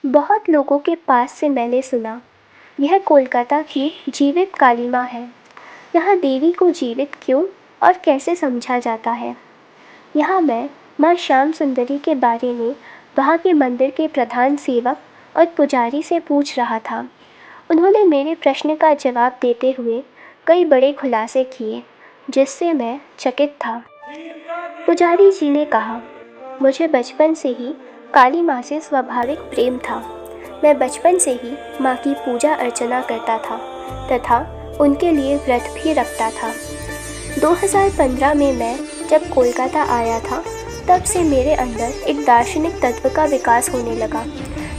बहुत लोगों के पास से मैंने सुना, यह कोलकाता की जीवित काली माँ है। यहाँ देवी को जीवित क्यों और कैसे समझा जाता है? यहाँ मैं माँ श्याम सुंदरी के बारे में वहाँ के मंदिर के प्रधान सेवक और पुजारी से पूछ रहा था। उन्होंने मेरे प्रश्न का जवाब देते हुए कई बड़े खुलासे किए, जिससे मैं चकित था। पुजारी जी ने कहा, मुझे बचपन से ही काली माँ से स्वाभाविक प्रेम था। मैं बचपन से ही माँ की पूजा अर्चना करता था तथा उनके लिए व्रत भी रखता था। 2015 में मैं जब कोलकाता आया था, तब से मेरे अंदर एक दार्शनिक तत्व का विकास होने लगा,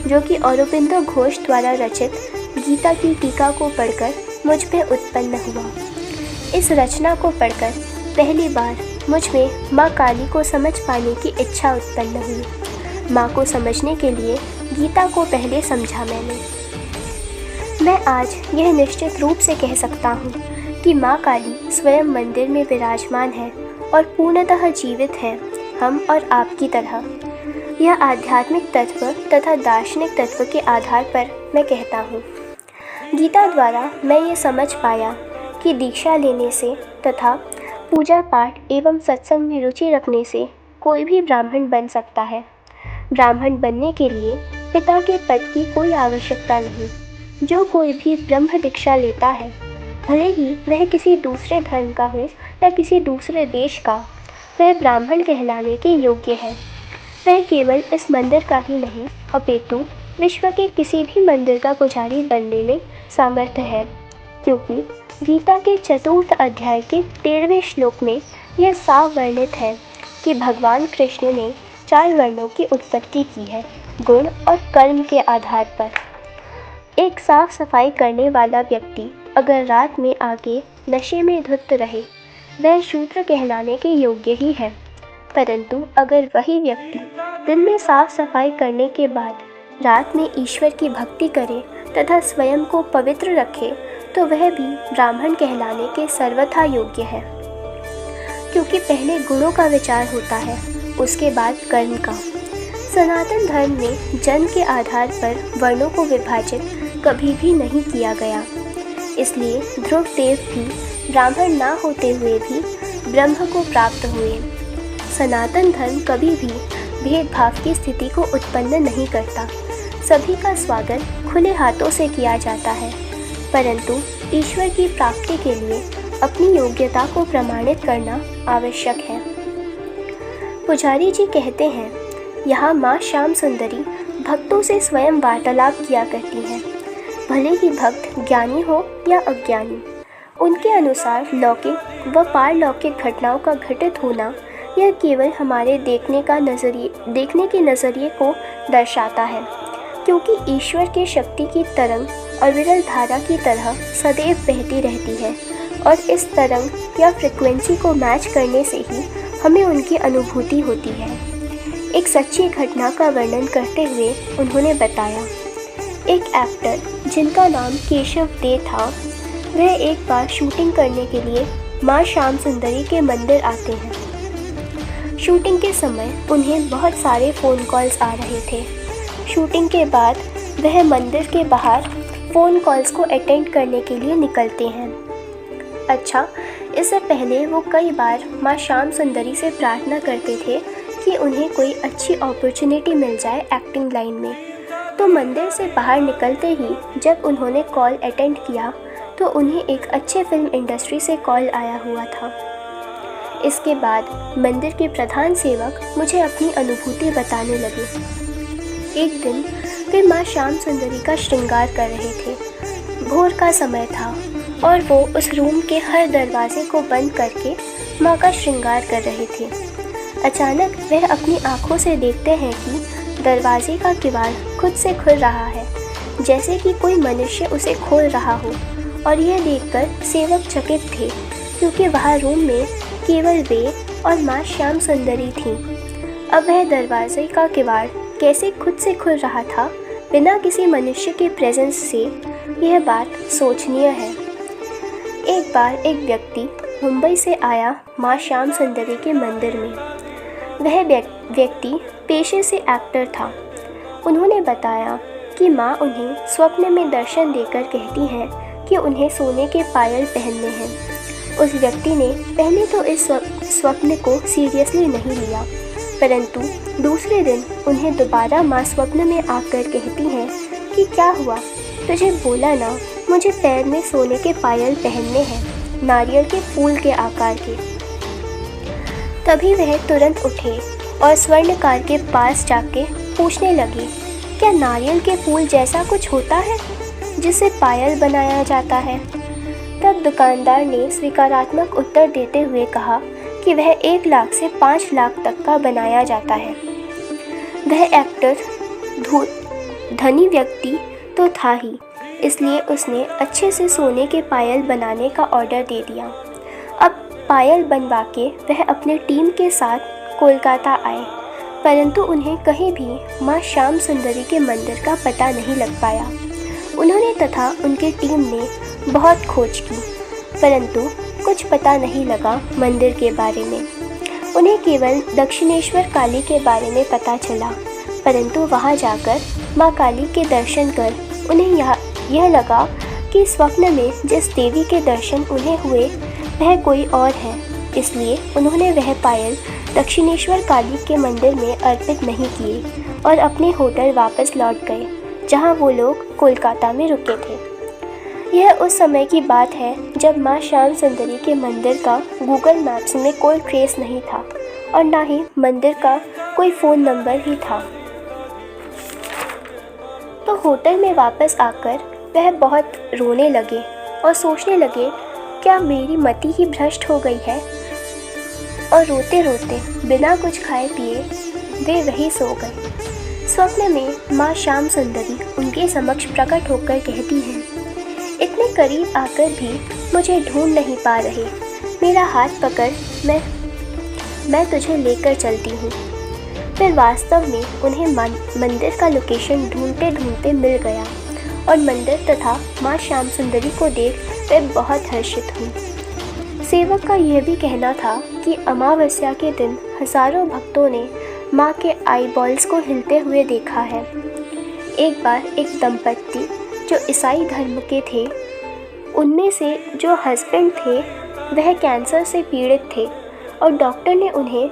जो कि अरबिंदो घोष द्वारा रचित गीता की टीका को पढ़कर मुझ में उत्पन्न हुआ। इस रचना को पढ़कर पहली बार मुझ में माँ काली को समझ पाने की इच्छा उत्पन्न हुई। माँ को समझने के लिए गीता को पहले समझा मैंने। मैं आज यह निश्चित रूप से कह सकता हूँ कि माँ काली स्वयं मंदिर में विराजमान है और पूर्णतः जीवित है, हम और आपकी तरह। यह आध्यात्मिक तत्व तथा दार्शनिक तत्व के आधार पर मैं कहता हूँ। गीता द्वारा मैं ये समझ पाया कि दीक्षा लेने से तथा पूजा पाठ एवं सत्संग में रुचि रखने से कोई भी ब्राह्मण बन सकता है। ब्राह्मण बनने के लिए पिता के पद की कोई आवश्यकता नहीं। जो कोई भी ब्रह्म दीक्षा लेता है, भले ही वह किसी दूसरे धर्म का हो या किसी दूसरे देश का, वह ब्राह्मण कहलाने के योग्य है। वह केवल इस मंदिर का ही नहीं, अपितु विश्व के किसी भी मंदिर का पुजारी बनने में सामर्थ्य है, क्योंकि गीता के चतुर्थ अध्याय के 13वें श्लोक में यह साफ वर्णित है कि भगवान कृष्ण ने 4 वर्णों की उत्पत्ति की है, गुण और कर्म के आधार पर। एक साफ सफाई करने वाला व्यक्ति अगर रात में आके नशे में धुत रहे, वह शूद्र कहलाने के योग्य ही है। परंतु अगर वही व्यक्ति दिन में साफ सफाई करने के बाद रात में ईश्वर की भक्ति करे तथा स्वयं को पवित्र रखे, तो वह भी ब्राह्मण कहलाने के सर्वथा योग्य है। क्योंकि पहले गुणों का विचार होता है, उसके बाद कर्म का। सनातन धर्म में जन्म के आधार पर वर्णों को विभाजित कभी भी नहीं किया गया। इसलिए ध्रुव देव भी ब्राह्मण ना होते हुए भी ब्रह्म को प्राप्त हुए। सनातन धर्म कभी भी भेदभाव की स्थिति को उत्पन्न नहीं करता। सभी का स्वागत खुले हाथों से किया जाता है, परंतु ईश्वर की प्राप्ति के लिए अपनी योग्यता को प्रमाणित करना आवश्यक है। पुजारी जी कहते हैं, यहाँ माँ श्याम सुंदरी भक्तों से स्वयं वार्तालाप किया करती हैं, भले ही भक्त ज्ञानी हो या अज्ञानी। उनके अनुसार लौकिक व पारलौकिक घटनाओं का घटित होना यह केवल हमारे देखने के नज़रिए को दर्शाता है, क्योंकि ईश्वर के शक्ति की तरंग अविरल धारा की तरह सदैव बहती रहती है और इस तरंग या फ्रिक्वेंसी को मैच करने से ही हमें उनकी अनुभूति होती है। एक सच्ची घटना का वर्णन करते हुए उन्होंने बताया, एक एक्टर जिनका नाम केशव दे था, वह एक बार शूटिंग करने के लिए माँ श्याम सुंदरी के मंदिर आते हैं। शूटिंग के समय उन्हें बहुत सारे फ़ोन कॉल्स आ रहे थे। शूटिंग के बाद वह मंदिर के बाहर फ़ोन कॉल्स को अटेंड करने के लिए निकलते हैं। अच्छा, इससे पहले वो कई बार माँ श्याम सुंदरी से प्रार्थना करते थे कि उन्हें कोई अच्छी अपॉर्चुनिटी मिल जाए एक्टिंग लाइन में। तो मंदिर से बाहर निकलते ही जब उन्होंने कॉल अटेंड किया, तो उन्हें एक अच्छे फिल्म इंडस्ट्री से कॉल आया हुआ था। इसके बाद मंदिर के प्रधान सेवक मुझे अपनी अनुभूति बताने लगे। एक दिन वे माँ श्याम सुंदरी का श्रृंगार कर रहे थे। भोर का समय था और वो उस रूम के हर दरवाजे को बंद करके माँ का श्रृंगार कर रहे थे। अचानक वह अपनी आँखों से देखते हैं कि दरवाजे का किवाड़ खुद से खुल रहा है, जैसे कि कोई मनुष्य उसे खोल रहा हो। और यह देखकर सेवक चकित थे, क्योंकि वहाँ रूम में केवल वे और माँ श्याम सुंदरी थीं। अब वह दरवाजे का किवाड़ कैसे खुद से खुल रहा था बिना किसी मनुष्य के प्रेजेंस से, यह बात सोचनीय है। एक बार एक व्यक्ति मुंबई से आया माँ श्याम सुंदरी के मंदिर में। वह व्यक्ति पेशे से एक्टर था। उन्होंने बताया कि माँ उन्हें स्वप्न में दर्शन देकर कहती हैं कि उन्हें सोने के पायल पहनने हैं। उस व्यक्ति ने पहले तो इस स्वप्न को सीरियसली नहीं लिया, परंतु दूसरे दिन उन्हें दोबारा माँ स्वप्न में आकर कहती हैं कि क्या हुआ, तुझे बोला ना मुझे पैर में सोने के पायल पहनने हैं, नारियल के फूल के आकार के। तभी वह तुरंत उठे और स्वर्णकार के पास जाके पूछने लगे, क्या नारियल के फूल जैसा कुछ होता है जिससे पायल बनाया जाता है? तब दुकानदार ने स्वीकारात्मक उत्तर देते हुए कहा कि वह 1 लाख से 5 लाख तक का बनाया जाता है। वह एक्टर धनी व्यक्ति तो था ही, इसलिए उसने अच्छे से सोने के पायल बनाने का ऑर्डर दे दिया। अब पायल बनवा के वह अपने टीम के साथ कोलकाता आए, परंतु उन्हें कहीं भी माँ श्याम सुंदरी के मंदिर का पता नहीं लग पाया। उन्होंने तथा उनकी टीम ने बहुत खोज की, परंतु कुछ पता नहीं लगा मंदिर के बारे में। उन्हें केवल दक्षिणेश्वर काली के बारे में पता चला, परंतु वहां जाकर माँ काली के दर्शन कर उन्हें यह लगा कि स्वप्न में जिस देवी के दर्शन उन्हें हुए वह कोई और है, इसलिए उन्होंने वह पायल दक्षिणेश्वर काली के मंदिर में अर्पित नहीं किए और अपने होटल वापस लौट गए, जहां वो लोग कोलकाता में रुके थे। यह उस समय की बात है जब माँ श्याम सुंदरी के मंदिर का गूगल मैप्स में कोई ट्रेस नहीं था और ना ही मंदिर का कोई फ़ोन नंबर ही था। तो होटल में वापस आकर वह बहुत रोने लगे और सोचने लगे, क्या मेरी मति ही भ्रष्ट हो गई है? और रोते रोते बिना कुछ खाए पिए वे वहीं सो गए। स्वप्न में माँ श्याम सुंदरी उनके समक्ष प्रकट होकर कहती हैं, इतने करीब आकर भी मुझे ढूंढ नहीं पा रहे, मेरा हाथ पकड़, मैं तुझे लेकर चलती हूँ। फिर वास्तव में उन्हें मंदिर का लोकेशन ढूंढते ढूंढते मिल गया और मंदिर तथा माँ श्याम सुंदरी को देख वे बहुत हर्षित हुई। सेवक का यह भी कहना था कि अमावस्या के दिन हजारों भक्तों ने माँ के आईबॉल्स को हिलते हुए देखा है। एक बार एक दंपत्ति जो ईसाई धर्म के थे, उनमें से जो हस्बैंड थे वह कैंसर से पीड़ित थे और डॉक्टर ने उन्हें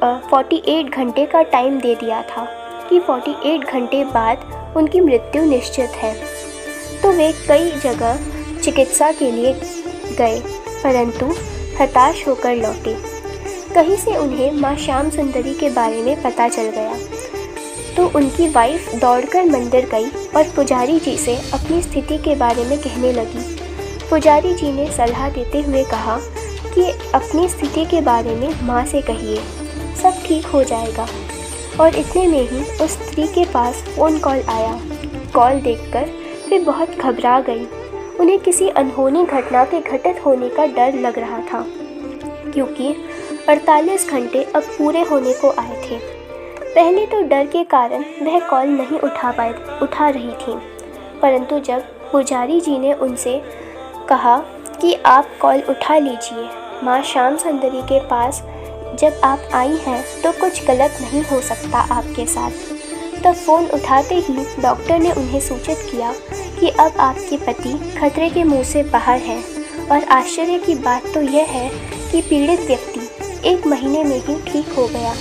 48 घंटे का टाइम दे दिया था कि 48 घंटे बाद उनकी मृत्यु निश्चित है। तो वे कई जगह चिकित्सा के लिए गए, परंतु हताश होकर लौटे। कहीं से उन्हें माँ श्याम सुंदरी के बारे में पता चल गया, तो उनकी वाइफ दौड़कर मंदिर गई और पुजारी जी से अपनी स्थिति के बारे में कहने लगी। पुजारी जी ने सलाह देते हुए कहा कि अपनी स्थिति के बारे में माँ से कहिए, सब ठीक हो जाएगा। और इतने में ही उस स्त्री के पास फ़ोन कॉल आया। कॉल देखकर वे बहुत घबरा गई। उन्हें किसी अनहोनी घटना के घटित होने का डर लग रहा था, क्योंकि 48 घंटे अब पूरे होने को आए थे। पहले तो डर के कारण वह कॉल नहीं उठा रही थी, परंतु जब पुजारी जी ने उनसे कहा कि आप कॉल उठा लीजिए, माँ श्याम सुंदरी के पास जब आप आई हैं तो कुछ गलत नहीं हो सकता आपके साथ, तब फ़ोन उठाते ही डॉक्टर ने उन्हें सूचित किया कि अब आपके पति खतरे के मुंह से बाहर हैं। और आश्चर्य की बात तो यह है कि पीड़ित व्यक्ति 1 महीने में ही ठीक हो गया।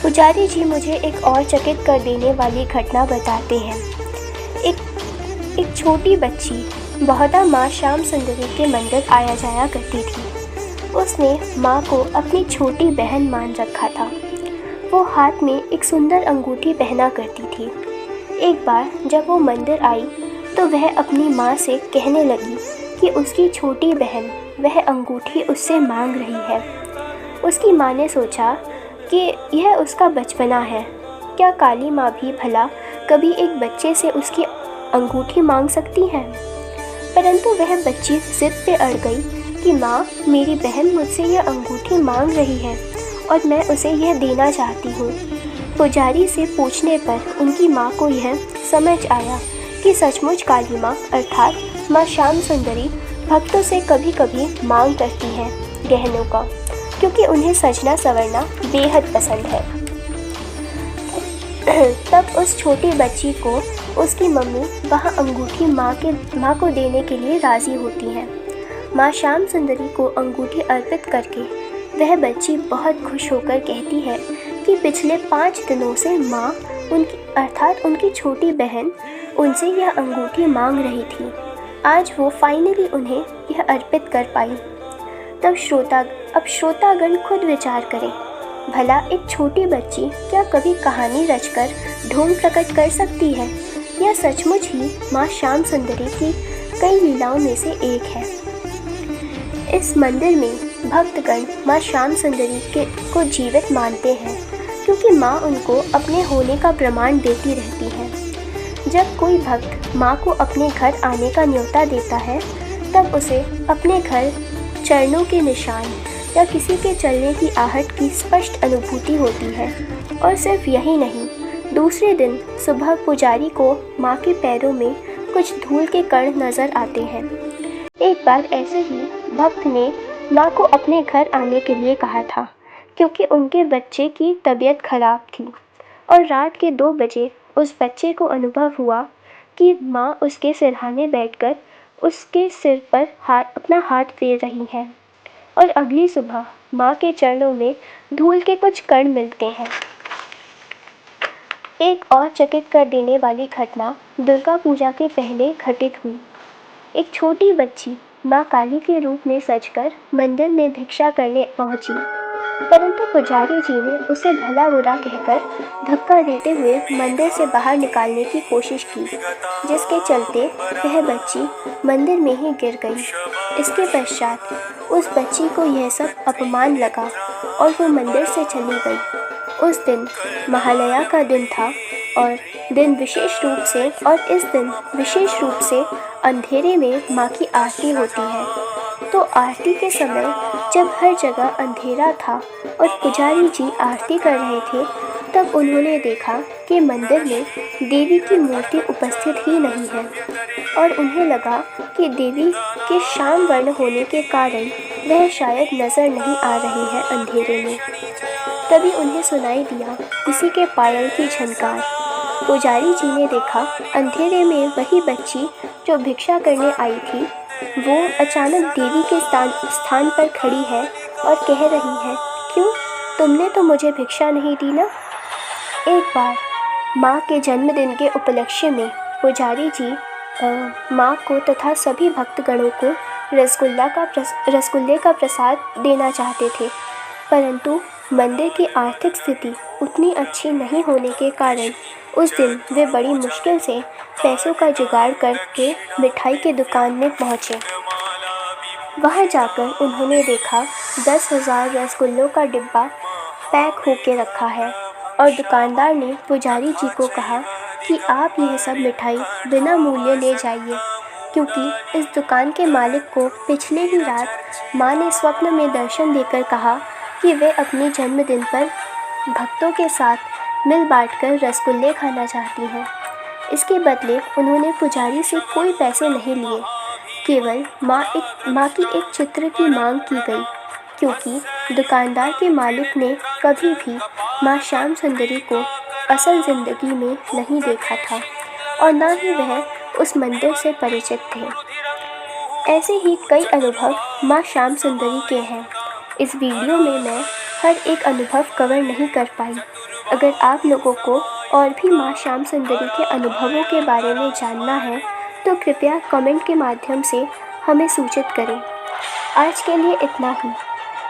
पुजारी जी मुझे एक और चकित कर देने वाली घटना बताते हैं। एक छोटी बच्ची बहुधा माँ श्याम सुंदरी के मंदिर आया जाया करती थी। उसने माँ को अपनी छोटी बहन मान रखा था। वो हाथ में एक सुंदर अंगूठी पहना करती थी। एक बार जब वो मंदिर आई तो वह अपनी माँ से कहने लगी कि उसकी छोटी बहन वह अंगूठी उससे मांग रही है। उसकी माँ ने सोचा कि यह उसका बचपना है, क्या काली माँ भी भला कभी एक बच्चे से उसकी अंगूठी मांग सकती है? परंतु वह बच्ची जिद पे अड़ गई कि माँ, मेरी बहन मुझसे यह अंगूठी मांग रही है और मैं उसे यह देना चाहती हूँ। पुजारी से पूछने पर उनकी माँ को यह समझ आया कि सचमुच काली माँ अर्थात माँ श्याम सुंदरी भक्तों से कभी कभी मांग करती है गहनों का, क्योंकि उन्हें सजना संवरना बेहद पसंद है। तब उस छोटी बच्ची को उसकी मम्मी वह अंगूठी माँ को देने के लिए राज़ी होती है। माँ श्याम सुंदरी को अंगूठी अर्पित करके वह बच्ची बहुत खुश होकर कहती है कि पिछले 5 दिनों से माँ उनकी अर्थात उनकी छोटी बहन उनसे यह अंगूठी मांग रही थी। आज वो फाइनली उन्हें यह अर्पित कर पाई। तब श्रोतागण खुद विचार करें, भला एक छोटी बच्ची क्या कभी कहानी रचकर ढोंग प्रकट कर सकती है? यह सचमुच ही माँ श्याम सुंदरी की कई लीलाओं में से एक है। इस मंदिर में भक्तगण माँ श्याम सुंदरी को जीवित मानते हैं, क्योंकि माँ उनको अपने होने का प्रमाण देती रहती है। जब कोई भक्त माँ को अपने घर आने का न्योता देता है, तब उसे अपने घर चरणों के निशान या किसी के चलने की आहट की स्पष्ट अनुभूति होती है। और सिर्फ यही नहीं, दूसरे दिन सुबह पुजारी को माँ के पैरों में कुछ धूल के कण नज़र आते हैं। एक बार ऐसे ही भक्त ने माँ को अपने घर आने के लिए कहा था, क्योंकि उनके बच्चे की तबीयत खराब थी और रात के 2 बजे उस बच्चे को अनुभव हुआ कि माँ उसके सिरहाने बैठकर उसके सिर पर अपना हाथ फेर रही है और अगली सुबह माँ के चरणों में धूल के कुछ कण मिलते हैं। एक और चकित कर देने वाली घटना दुर्गा पूजा के पहले घटित हुई। एक छोटी बच्ची माँ काली के रूप में सजकर मंदिर में भिक्षा करने पहुंची, परंतु पुजारी जी ने उसे भला बुरा कहकर धक्का देते हुए मंदिर से बाहर निकालने की कोशिश की, जिसके चलते वह बच्ची मंदिर में ही गिर गई। इसके पश्चात उस बच्ची को यह सब अपमान लगा और वो मंदिर से चली गई। उस दिन महालया का दिन था और इस दिन विशेष रूप से अंधेरे में माँ की आरती होती है। तो आरती के समय जब हर जगह अंधेरा था और पुजारी जी आरती कर रहे थे, तब उन्होंने देखा कि मंदिर में देवी की मूर्ति उपस्थित ही नहीं है और उन्हें लगा कि देवी के श्याम वर्ण होने के कारण वह शायद नज़र नहीं आ रही है अंधेरे में। तभी उन्हें सुनाई दिया किसी के पायल की झनकार। पुजारी जी ने देखा अंधेरे में वही बच्ची जो भिक्षा करने आई थी, वो अचानक देवी के स्थान पर खड़ी है और कह रही है, क्यों, तुमने तो मुझे भिक्षा नहीं दी ना। एक बार माँ के जन्मदिन के उपलक्ष्य में पुजारी जी माँ को तथा सभी भक्तगणों को रसगुल्ले का प्रसाद देना चाहते थे, परंतु मंदिर की आर्थिक स्थिति उतनी अच्छी नहीं होने के कारण उस दिन वे बड़ी मुश्किल से पैसों का जुगाड़ करके मिठाई की दुकान में पहुँचे। वहाँ जाकर उन्होंने देखा 10,000 रसगुल्लों का डिब्बा पैक होके रखा है और दुकानदार ने पुजारी जी को कहा कि आप यह सब मिठाई बिना मूल्य ले जाइए, क्योंकि इस दुकान के मालिक को पिछले ही रात माँ ने स्वप्न में दर्शन देकर कहा कि वे अपने जन्मदिन पर भक्तों के साथ मिल बांटकर रसगुल्ले खाना चाहती हैं। इसके बदले उन्होंने पुजारी से कोई पैसे नहीं लिए, केवल माँ की एक चित्र की मांग की गई, क्योंकि दुकानदार के मालिक ने कभी भी माँ श्याम सुंदरी को असल ज़िंदगी में नहीं देखा था और ना ही वह उस मंदिर से परिचित थे। ऐसे ही कई अनुभव माँ श्याम सुंदरी के हैं। इस वीडियो में मैं हर एक अनुभव कवर नहीं कर पाई। अगर आप लोगों को और भी माँ श्याम सुंदरी के अनुभवों के बारे में जानना है तो कृपया कमेंट के माध्यम से हमें सूचित करें। आज के लिए इतना ही।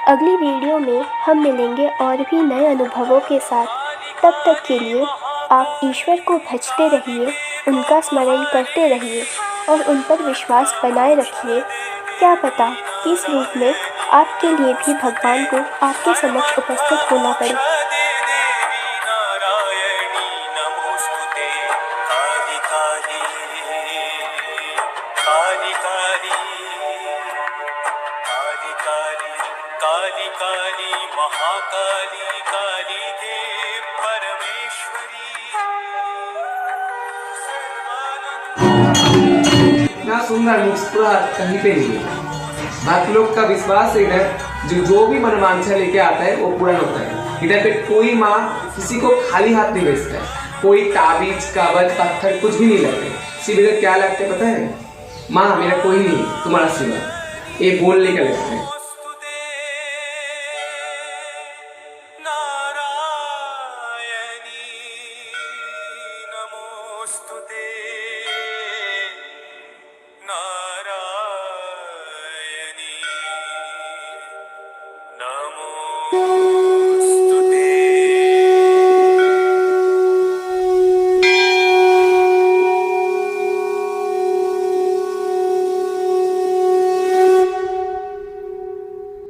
अगली वीडियो में हम मिलेंगे और भी नए अनुभवों के साथ। तब तक के लिए आप ईश्वर को भजते रहिए, उनका स्मरण करते रहिए और उन पर विश्वास बनाए रखिए। क्या पता किस रूप में आपके लिए भी भगवान को आपके समक्ष उपस्थित होना पड़े। काली काली महाकाली काली के परमेश्वरी। इतना सुंदर मुस्कुरा कहीं पे नहीं है। बाकी लोग का विश्वास है इधर जो भी मनमांसा लेके आता है वो पूरा होता है। इधर पे कोई माँ किसी को खाली हाथ नहीं भेजता है। कोई ताबीज काबज पत्थर कुछ भी नहीं लगते। सिर्फ इधर क्या लगते हैं पता है? माँ मेरा कोई नहीं तुम्हारा सिवा, ये बोलने का लगता है। नमोस्तुते नारायणी नमोस्तुते